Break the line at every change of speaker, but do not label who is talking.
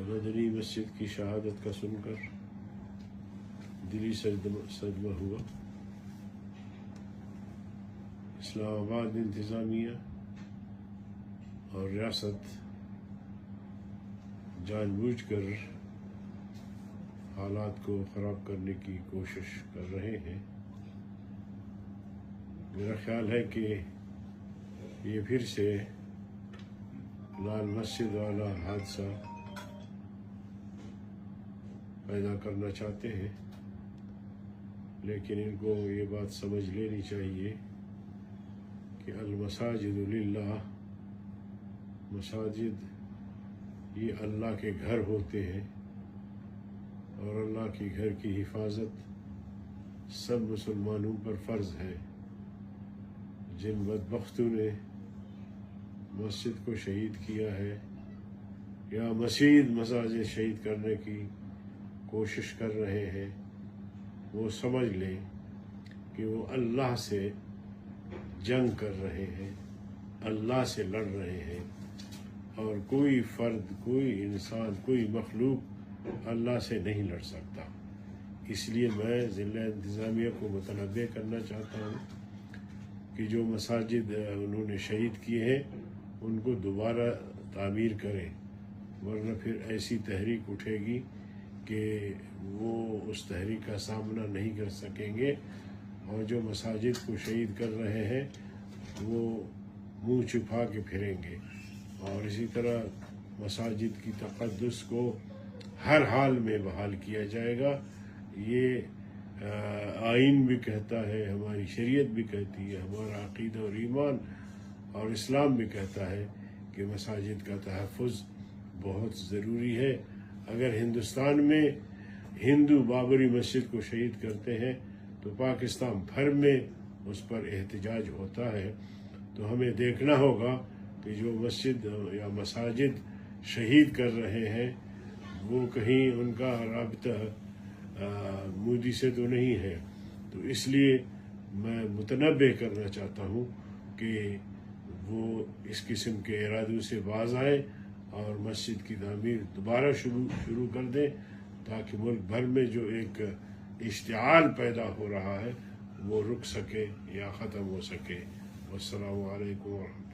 مدنی مسجد کی شہادت کا سن کر دلی صدمہ ہوا۔ اسلام آباد انتظامیہ اور ریاست جان بوجھ کر حالات کو خراب کرنے کی کوشش کر رہے ہیں۔ میرا خیال ہے کہ یہ پھر سے لال مسجد والا حادثہ پیدا کرنا چاہتے ہیں، لیکن ان کو یہ بات سمجھ لینی چاہیے کہ المساجد للہ، مساجد یہ اللہ کے گھر ہوتے ہیں، اور اللہ کے گھر کی حفاظت سب مسلمانوں پر فرض ہے۔ جن بدبختوں نے مسجد کو شہید کیا ہے یا مزید مساجد شہید کرنے کی کوشش کر رہے ہیں، وہ سمجھ لیں کہ وہ اللہ سے جنگ کر رہے ہیں، اللہ سے لڑ رہے ہیں، اور کوئی فرد، کوئی انسان، کوئی مخلوق اللہ سے نہیں لڑ سکتا۔ اس لیے میں ضلع انتظامیہ کو متنبہ کرنا چاہتا ہوں کہ جو مساجد انہوں نے شہید کیے ہیں ان کو دوبارہ تعمیر کریں، ورنہ پھر ایسی تحریک اٹھے گی کہ وہ اس تحریک کا سامنا نہیں کر سکیں گے، اور جو مساجد کو شہید کر رہے ہیں وہ منہ چھپا کے پھریں گے۔ اور اسی طرح مساجد کی تقدس کو ہر حال میں بحال کیا جائے گا۔ یہ آئین بھی کہتا ہے، ہماری شریعت بھی کہتی ہے، ہمارا عقیدہ اور ایمان اور اسلام بھی کہتا ہے کہ مساجد کا تحفظ بہت ضروری ہے۔ اگر ہندوستان میں ہندو بابری مسجد کو شہید کرتے ہیں تو پاکستان بھر میں اس پر احتجاج ہوتا ہے۔ تو ہمیں دیکھنا ہوگا کہ جو مسجد یا مساجد شہید کر رہے ہیں وہ کہیں ان کا رابطہ مودی سے تو نہیں ہے۔ تو اس لیے میں متنبہ کرنا چاہتا ہوں کہ وہ اس قسم کے ارادوں سے باز آئیں اور مسجد کی تعمیر دوبارہ شروع کر دیں، تاکہ ملک بھر میں جو ایک اشتعال پیدا ہو رہا ہے وہ رک سکے یا ختم ہو سکے۔ والسلام علیکم ورحمۃ اللہ۔